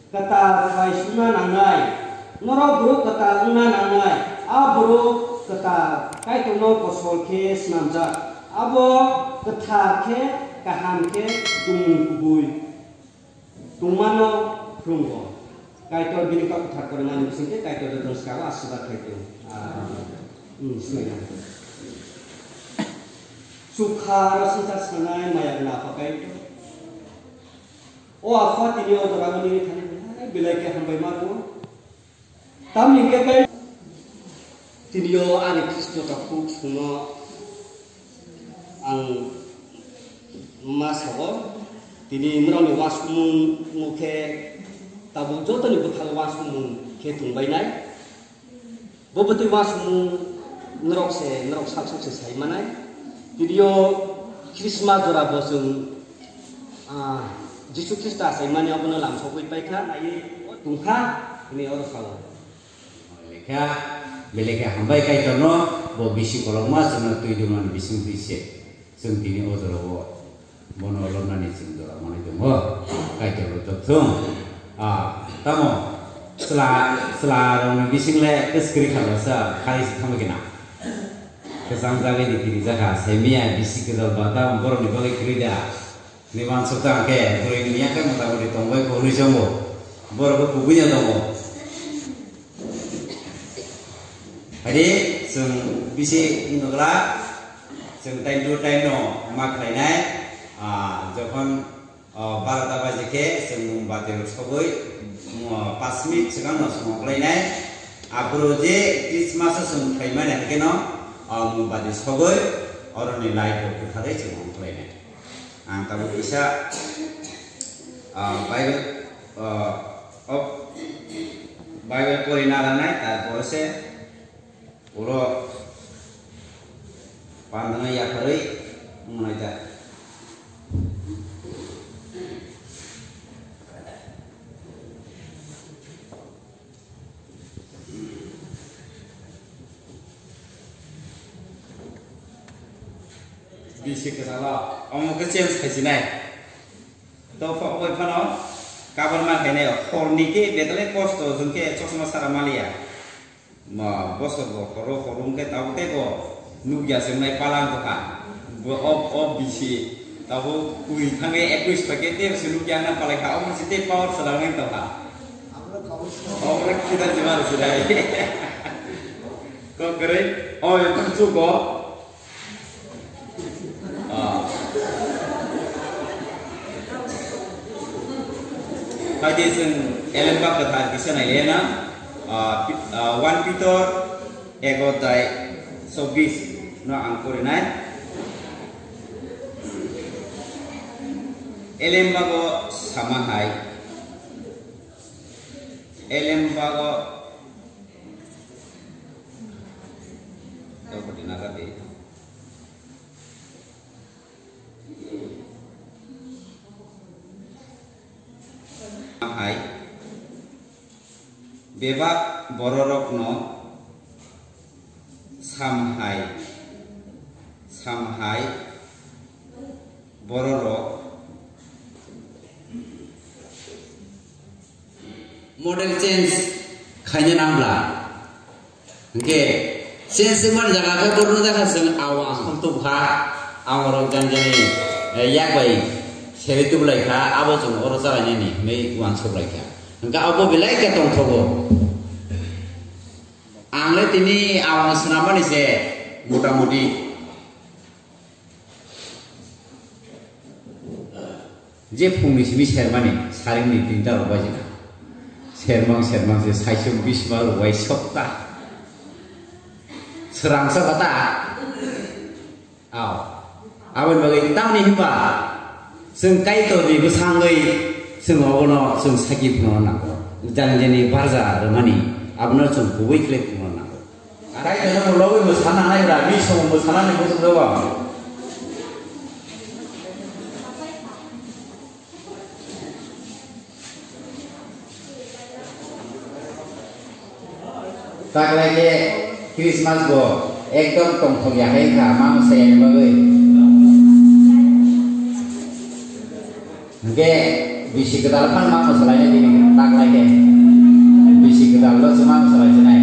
kata kaisuna nangai norok buruk kata una nangai buruk kata kaitono kosol ke senamjak abo kata ke kaham ke kubui tumano krunggo kaitor bini kau kata korengan bisingke kaitor datang sekarang asibat kaito senang sukha rasa sangai maya napa kaito apa tini orang ini thani bilai ke hambai maru tam ni ke tini ani Kristo takuk suno ang masawo tini meroni wasmun muke tabu joto ni butal wasmun ke tungbai nai boboti wasmun nerok saksuk se sai manai tini Christmas dora bosung Yesus Kristus saya mana apa nak langsung pergi kan? Ayat tungkha ini orang salah. Mereka hambai kai terno, bo bisi kolong mas na tu iduman bising bisi. Sentini orang lo, mono lo nani sendora mana itu mo kai terno tu. Tamu setelah orang bising le keskiri kalau sa kali kamu kena. Kesam kali di kiri jaga, semia bisi kita bata, borong di bawah kiri dah. Ni masuk tak ke, kalau ini kan mata boleh tomboi kau ni semua, baru aku punya tombo. Jadi, sung bisi inogla, sung time to time no mak lainnya, jauhan barat apa je sung bater sekoi, 5 menit sekarang no sung lainnya, apro je Christmas sung time mana ke no, bater sekoi, orang ni light tu kadai sung lainnya. Tahu bisa Bible Korina naik tak boleh ulo pandangnya ya kiri mengajar bisi kesala, orang kecil sekali naik. Tahu apa pun no, kapan makan ni, horniki betul kos tu, jengke cosma sara malia. Ma bosor bo, horong ke tahu teko, nugia semai palang tu kan. Bo bisi, tahu kui tangge equis pakai senugia na paling kau masih te power selangin tu kan. Orang kita cuma sudah. Kau keren, itu cukup. Tadi sen elemba kata kisah ni na 1 Peter egotai 20 no angkor nai elemba go samahai elemba go apa di naga deh hai bebak bororok no samhai bororok model change kayaknya nambla oke change mana jaga ke borno jaga seng awang untuk awang janjani yak baik Seri tu belai kah, apa tu orang sahaja ni, mei uang sebelai kah. Engkau apa belai kah tong thogo. Anglet ini awang senama ni se, muda-mudi. Je phung ni simi serma ni, saring ni tinta roba je na. Sermang se saisum bisma roba isokta. Serang sekata. Awan bagai tang ni hiba. Seng kaito di besangai seng abono seng sakit nona jangan jadi barza remani abono seng kuwi klep nona kaito na lowe musana nai ra mi so musana ni musu doa tak lagi Christmas go ekdom tong thong ya hai kha mang sen bagai Oke, bisi kedal kan mak masalahnya gini tak lagi bisi kedal lo cuma masalah jenai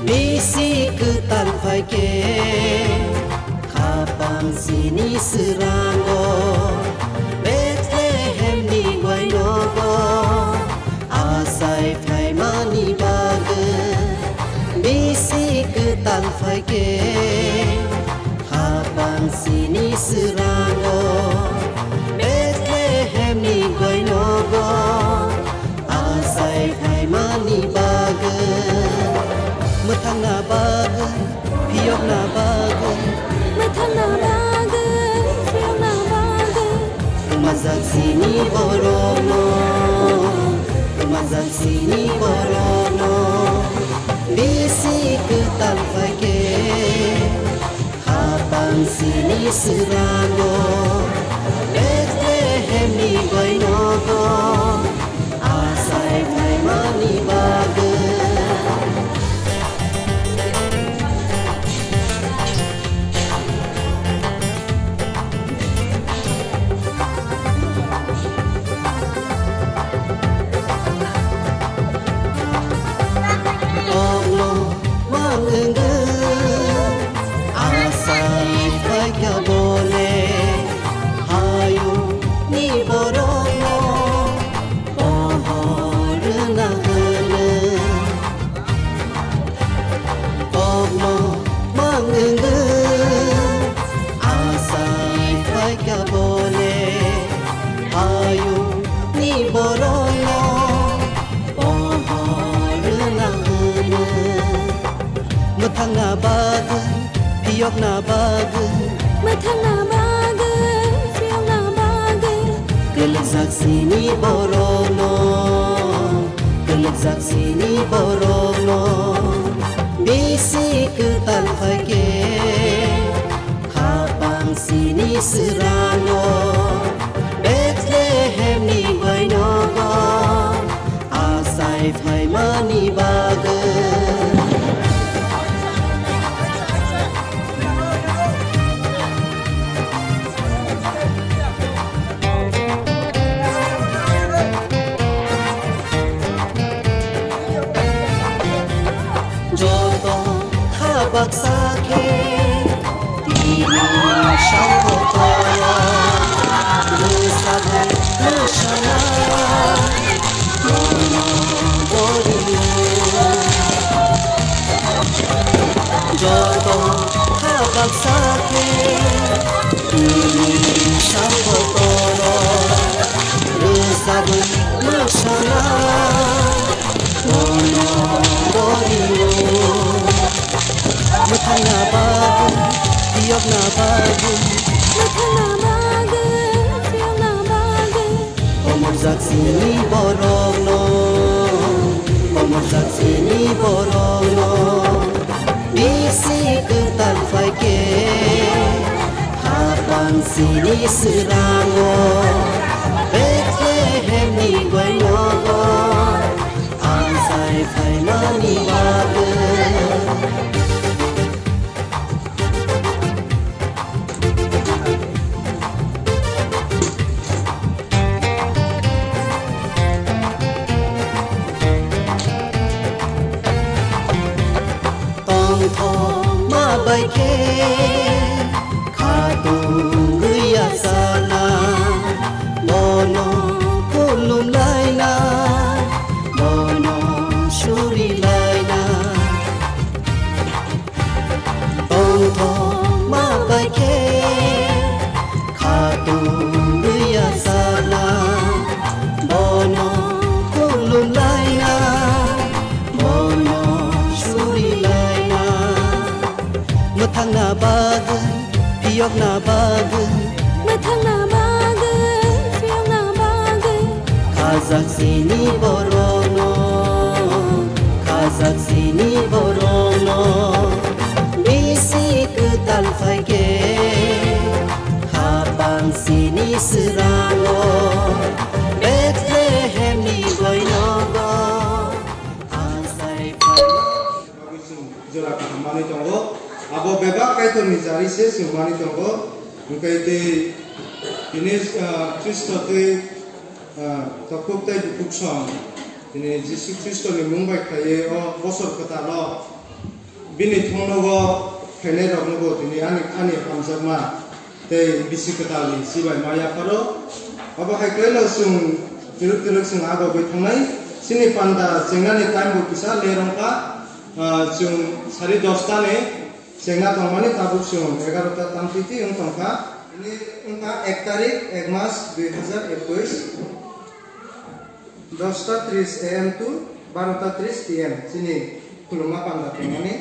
Bisi ketan faike kapang sini serango Bethlehem ni guainogo asai fai mani bage Bisi ketan faike kapang sini serango Bethlehem ni guainogo asai fai mani bage Matang na bagai, piyok na bagai Matang na bagai, piyok na bagai Mazak sini borono Mazak sini borono Bisi ketan faike Kapang sini serano Bethlehem ni guainogo Asai fai mani bagai Matang na bagai, piyok na bagai Matang na bagai, piyok na bagai Kelezak sini borono Kelezak sini borono Bisi ketan faike Kapang sini serano Bethlehem ni guainogo Asai fai mani bagai Baksake dini syakotoya Lusabe lushana Mono boriyo Jodo baksake dini syakotoya Lusabe lushana Mono boriyo Matang na bagai, piyok na bagai Matang na bagai, piyok na bagai Pemerzak sini borono Pemerzak sini borono Bisi ketan faike Kapang sini serango Bethlehem ni guainogo Asai fai mani bagai ma baike kadung gaya sana mono kulum laina mono shuri laina tongto ma baike kadung gaya sana mono kulum laina mono shuri laina Matang na bagai, piyok na bagai Matang na bagai, piyok na bagai Kazak sini borono saksini borono bisi ketal faike habang sini serango Bethlehem ni boynogo asai jela kamani tongo abo beba kaito nizari se sumani tongo mukaite ini Kristo te takuk te dukson ini Yesus Kristo ni mumbai kaye o bosor kata lo bini thongnogo khene rognogo ini ani hamjama te bisi kata li sibai maya paro abo haikelo sung tiruk sung ago betongai sini panda jengani time bu bisa lerongka sung sari 10 ta ne jenga tongmani tabuk sung 11 ta tampiti tongka ini उनका 1 तारीख 1 मास 2021 10:30 AM to 12:30 PM sini kuluma panda tengani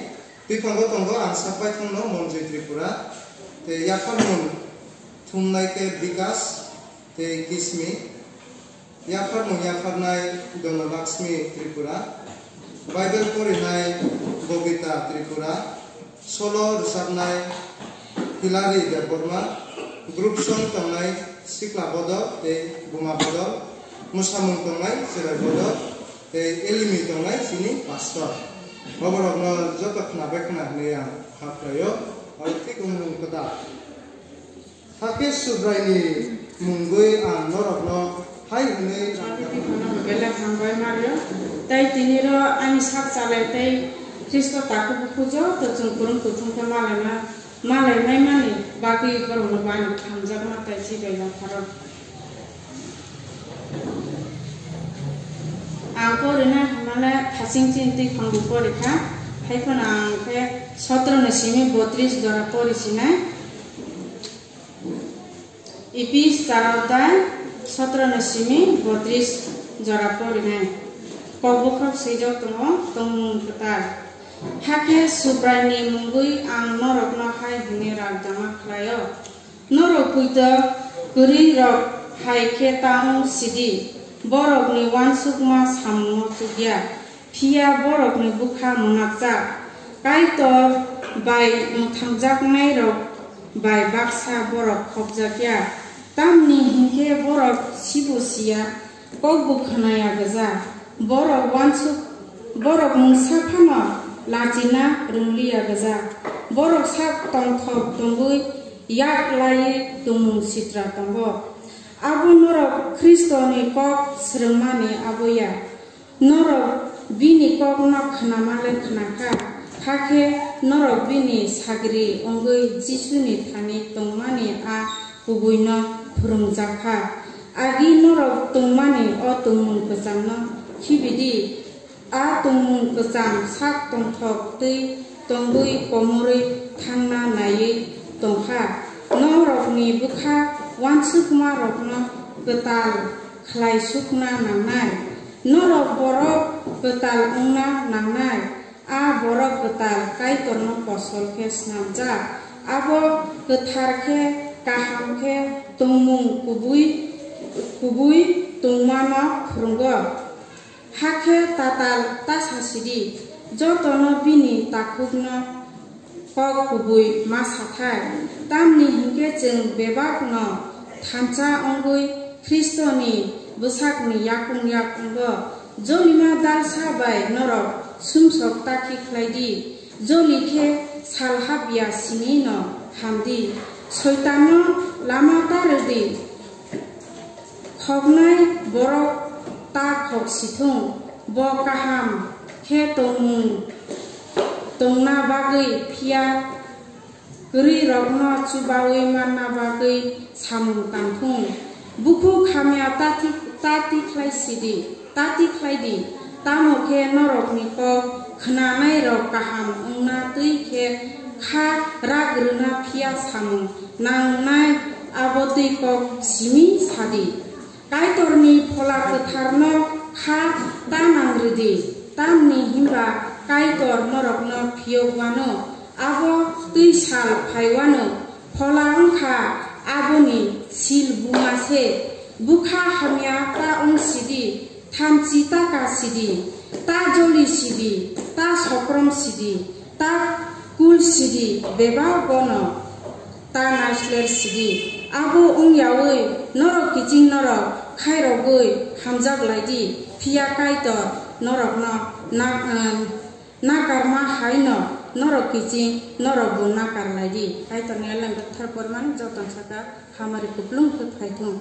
ti tonggo ang sapai tongno monjoi Tripura te yakon mun thumnai ke bikas te kismi yakon nai dona Lakshmi Tripura Bible porinai Bobita Tripura solo rusabnai Hilary Deborma Grup song tongai sikla bodol te bunga bodol musamung tongai serai bodol te elimi tongai sini pastor baborogno joto khna bekna neya khaprayo alti kumung kota hake subraini mungoi an norogno hai hune bela khangbai mario tai tiniro ani sak chale tai Kristo taku bujo to jungkurung kutung ke malai mai mani bagi korona bani hamjak mata si gaya karon angko rena hamala khasing cinti khangbu porikha haipon angke 17 nesimi 32 dora porisina ipis karotai 17 nesimi 32 dora porina kobukap sejauh tong ketar hake subrani mungui ang norok no hai hini rak jama khlayo norok puita kuri rok hai ke taung sidi borok ni wansukma sammo tugya phia borok ni bukha munakja kaitor bai muthamjak nai rok bai baksa borok khobjakya tamni hingke borok sibusia kok bukhanaya gaja borok wansuk borok mungsa phama Lacina runglia gaza borok sak tongthok tongui yak lai tumung sitra tongbo abo norok Kristo ni kok srengmani aboya norok bini kok nok khnamale khnaka hake norok bini sagri ongui Jisu ni thani tongmani a kubuino phurungjakha agi norok tongmani o tumung kecamno khibidi a tongmung kecam sak tongthok tei tongbui komori thangna nayi tongkha norok ni bukha wansukma rokno ketal khlai sukna nangnai norok borok ketal ungna nangnai a borok ketal kaitorno posol khe snamja abo ketharkhe kahamkhe tongmung kubui tongmano phurunggo hake tatal tasasidi jotono bini takukno kok kubui masathai tamni hingke jeng bebakno thancha ongui Kristoni busakni yakung yakunggo jolima dalsa bai norok sumsok taki khlaidi jolikhe salhabya sinino hamdi soitano lama tardi khognai borok ta khok sithung bo kaham khe tongna bagui phia gri rokno chubawi manna bagui samung tangthung buku khamya tati khlaidi tamo khe norok ni ko khnanai rok kaham ungna tui khe kha ragruna phia samung nangnai aboti ko simi sadi kaitorni phola ketharno kha tanangridi tamni himba kaitor norokno phiyogwano abo tui sal phaiwano phola angkha aboni sil bumase bukha hamya ta ong sidi थामची ताका सिदी ता जलि सिदी ता सक्रम सिदी ता कुल सिदी बेबा गन ता नाइसलेर सिदी आबो उंयावै नरक किचिं नरक खायरगै हामजाग लायदि फिया कायतर नरक नाकारमा हायन नरक किचिं नरक बो नाकार लायदि कायतर नेलां गथार परमान जतन साका हामारि कुप्लुं फायथुं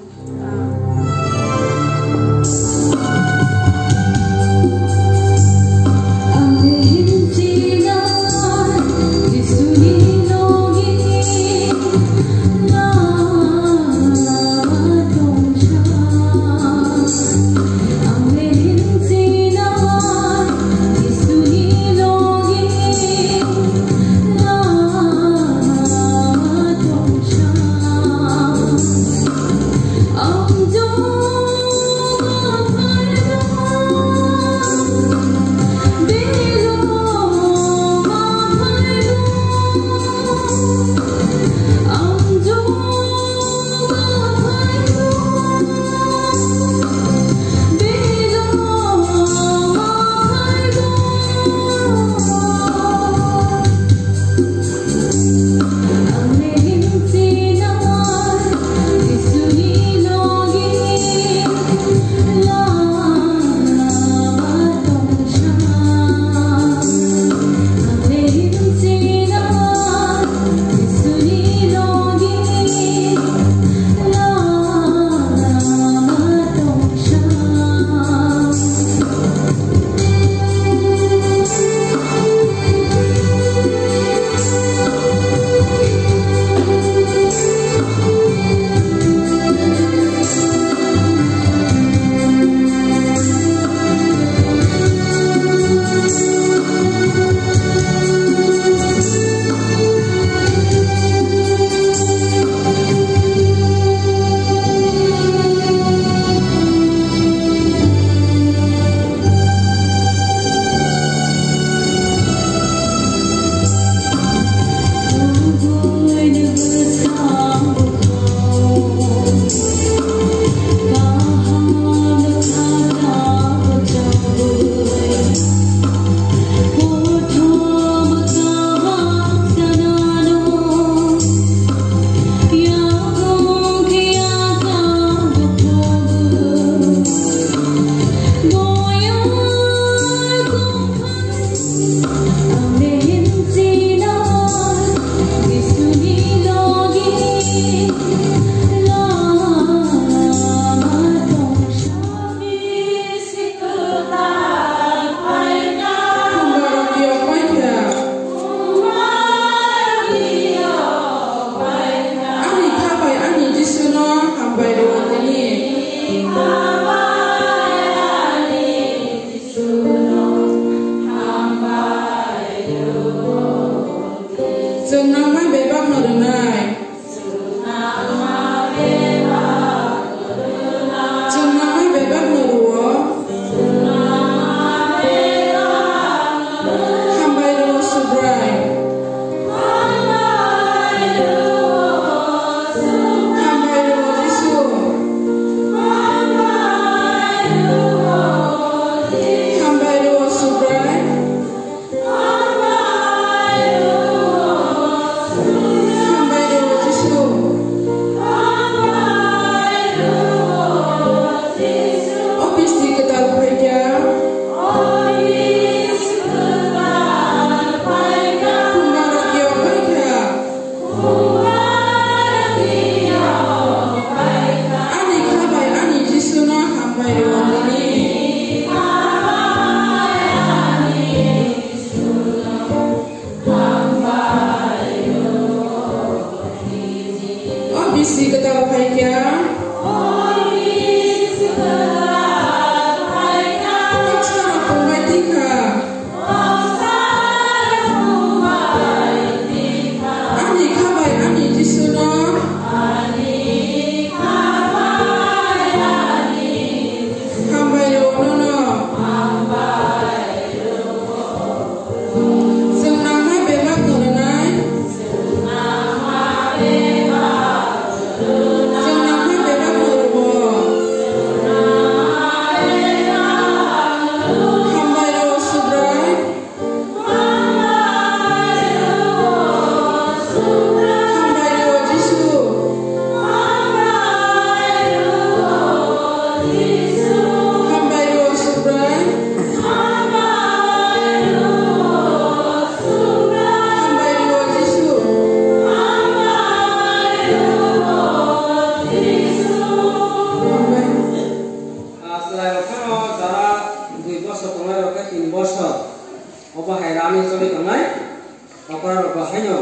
खाइनो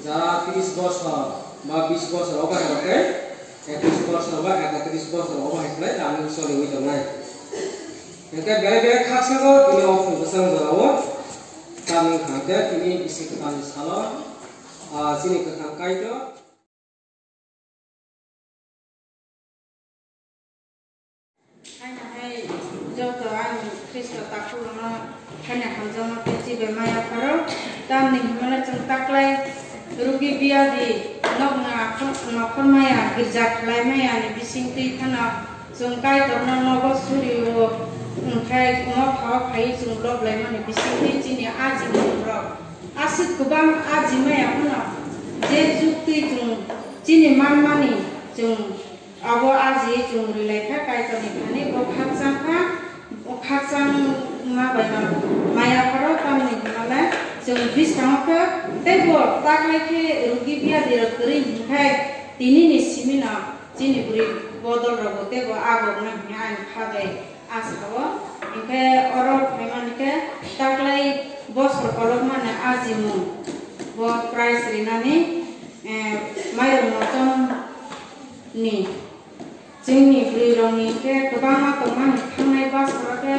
যারা 30 বছর বা 20 বছর অবাই হতে 21 বছর বা 31 বছর অবাই হলে রানিং চলে হইতো নাই একে বেলে বেলে খাসাগো তিনি অফিস বসাং দাও তামিং খাতে তিনি বিসি কান সালো সিনি কান কাইতো hai jo to an Kristo takulna khanya hamjama peci be maya pharo tam ning mala chung taklai rugi biya di nokna nokhon maya girja khlai maya ni bising tui khana chung kai torna nogo suriyo khai kuma phaw khai chung lob lai mani bising tui chini aji bro asit kubam aji maya khana je jukti chung chini man mani chung abo aji chung rilekha kai to ni khani o khaksang ma bana maya pharo tam ni mala chung bisangka tebo taklai ke rugi biya dir kri khai tini ni simina chini buri bodol rogo tebo agog na nyan khabe ashawa inke oro phemanike taklai bosor kolok mane aji mu bo price rinani mayo motom ni जोंनि ब्रिरंनि के गोबां गोबां थांनाय बासफोरखे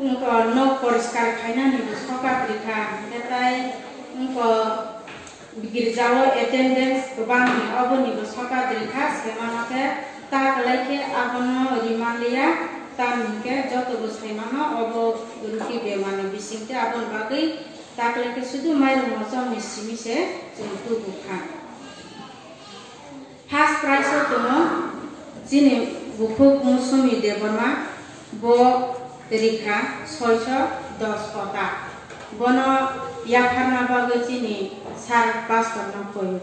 उनको न परिष्कार खायनानि सरकार लिखा ओमफ्राय उनको गिर्जाव एटेंडेंस गोबां अबनि सरकार लिखा सेमानके ताकलायके आबनो रिमालिया तामनिके जतबो सेमानो अब रुखि बेमाने बिसिंते आबन बागै ताकलायके सुदु माइरं मजमनि सिमिसे जों दुबुखा फार्स्ट प्राइस दङ Sini buku musumi deborma bo terika 610 kota. Bono yakarna bago sini sar pas karna koyo.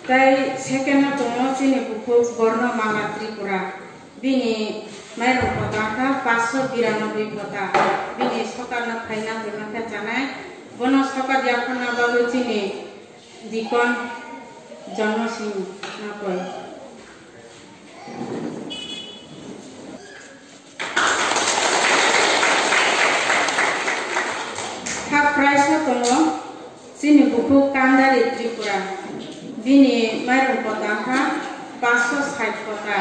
Tai second to sini buku Borno Manga Tripura. Bini mairo kota 592 kota. Bini sokarna phaina bimaka janai. Bono sokar yakona bago sini dikon janmo sing na koi. Hak price to sini buku Kandari Tripura. Bini mairo kota ha 560 kota.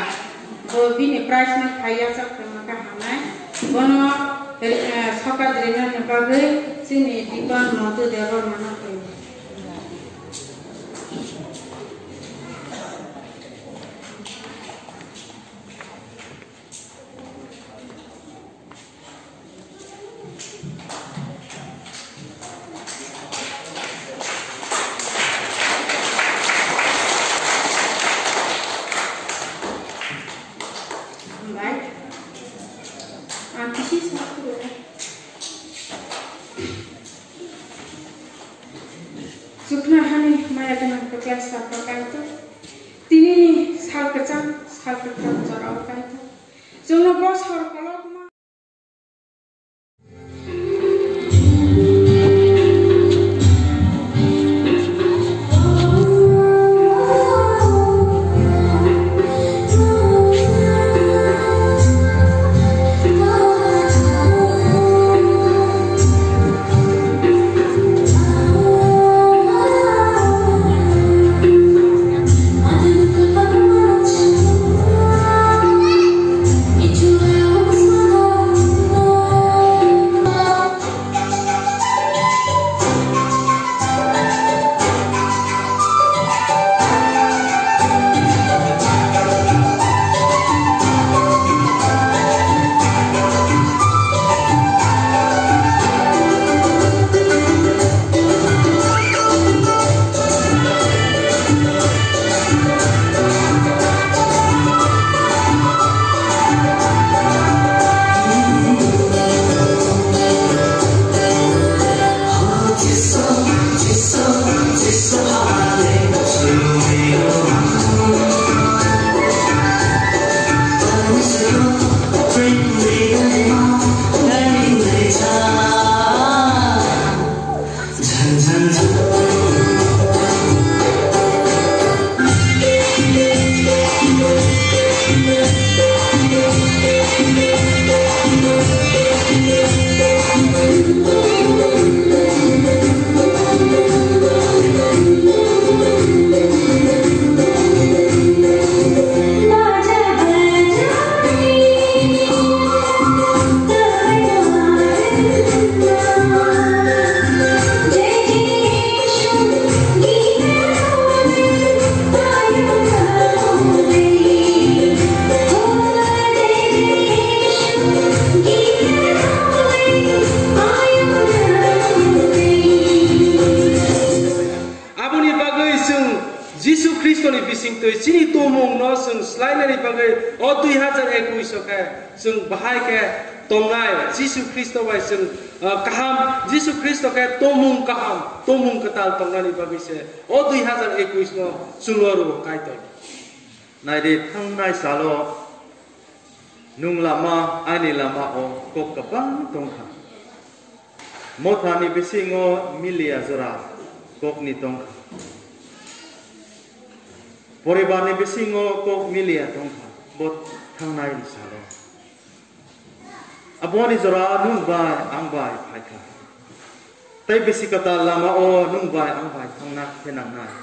Bo bini price na khaya sak maka hamai. Bono sokar drena ne bagai sini dikon motu devor mana koi. Sukna hani maya dengan kelas apa itu? Tini sal kecam cara apa itu? Jono bos hor kalau It's जों जिसु ख्रिस्टनि बिसिंतै सिनि तमंग न जों स्लाइनानि बागै अ 2021 के जों बाहाय के तंनाय जिसु ख्रिस्ट बाय जों kaham जिसु ख्रिस्ट के तमंग kaham तमंग कताल तंनानि बागै से अ 2021 न सुलुरु कायतै नायदे थांनाय सालो नुं लामा आइनि लामा अ कक गोबां दंखा मथानि बिसिङो मिलिया जरा ककनि दंखा परिबारनि बिसिङो कक मिलिया दंखा बट थांनाय सालो aboni jora nungbai angbai phaika tai bisikata lama o nungbai angbai thangna thenangnai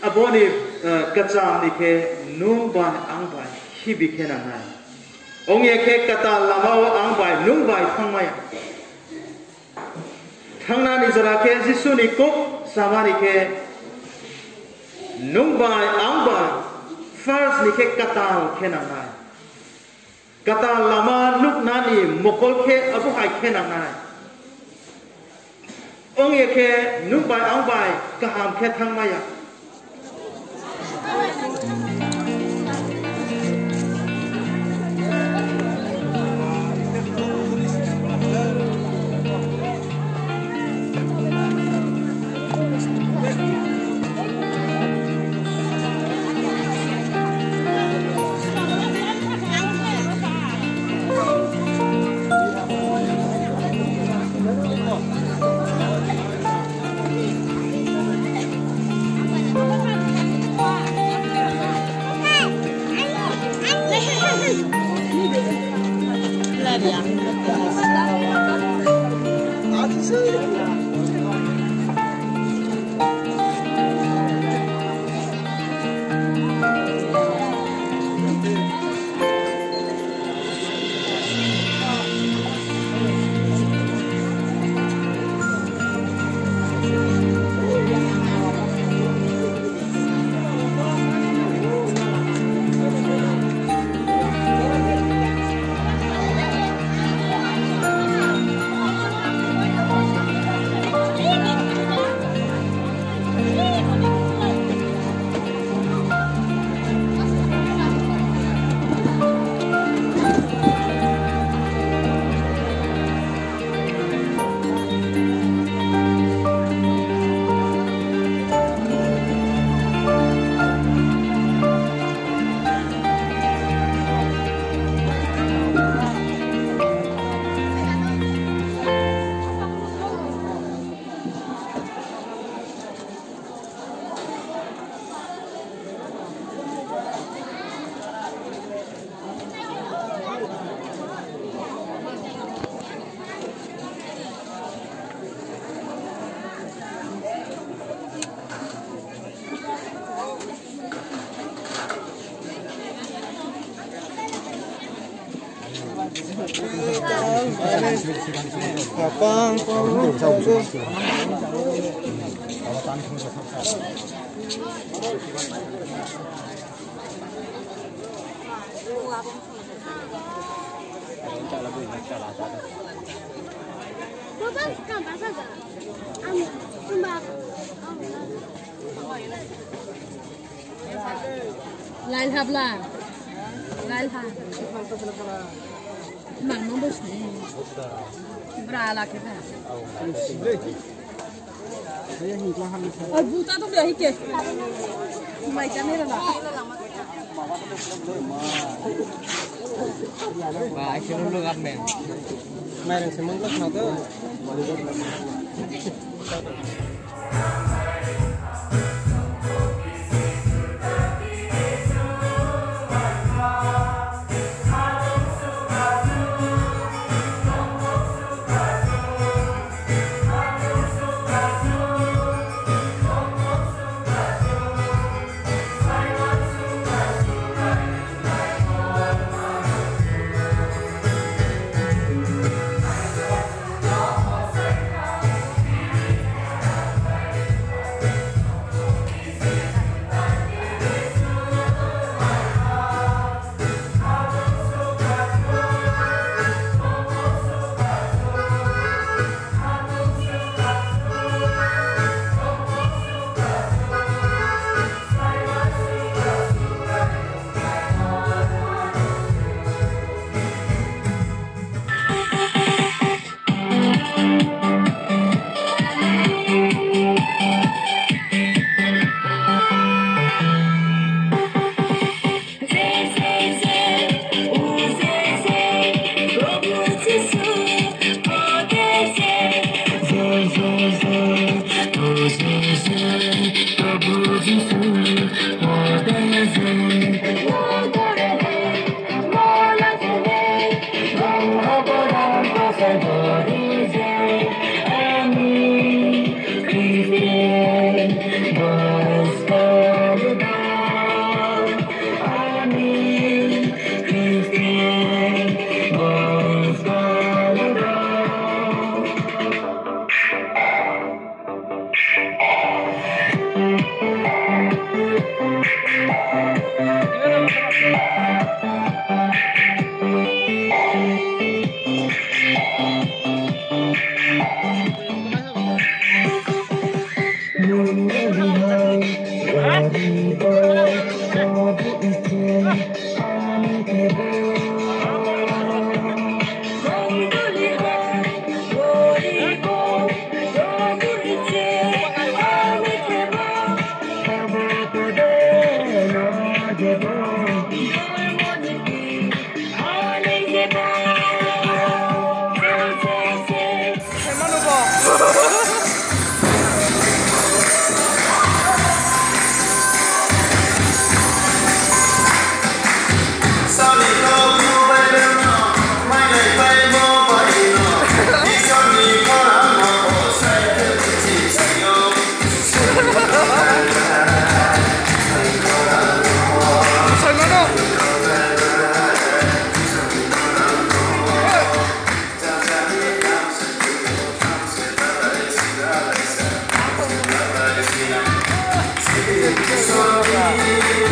aboni kacham dikhe nungbai angbai hibi khenangnai ongye khe kata lama o angbai nungbai thangmaya thangna ni jora khe jisu ni kok samani khe nungbai angbai first ni khe kata khenangnai kata lama nuk nani mokol ke abu hai ke nangai ong ye ke nuk bai ang bai kaham ke thang maya Lain habla. Lain ha. Mang mong bus ni. Berala kita. Buta tu dia hikit. Mai kami lah. Và anh chưa luôn ăn mèn. Mai đang xem món lúc nào cơ. Sorry.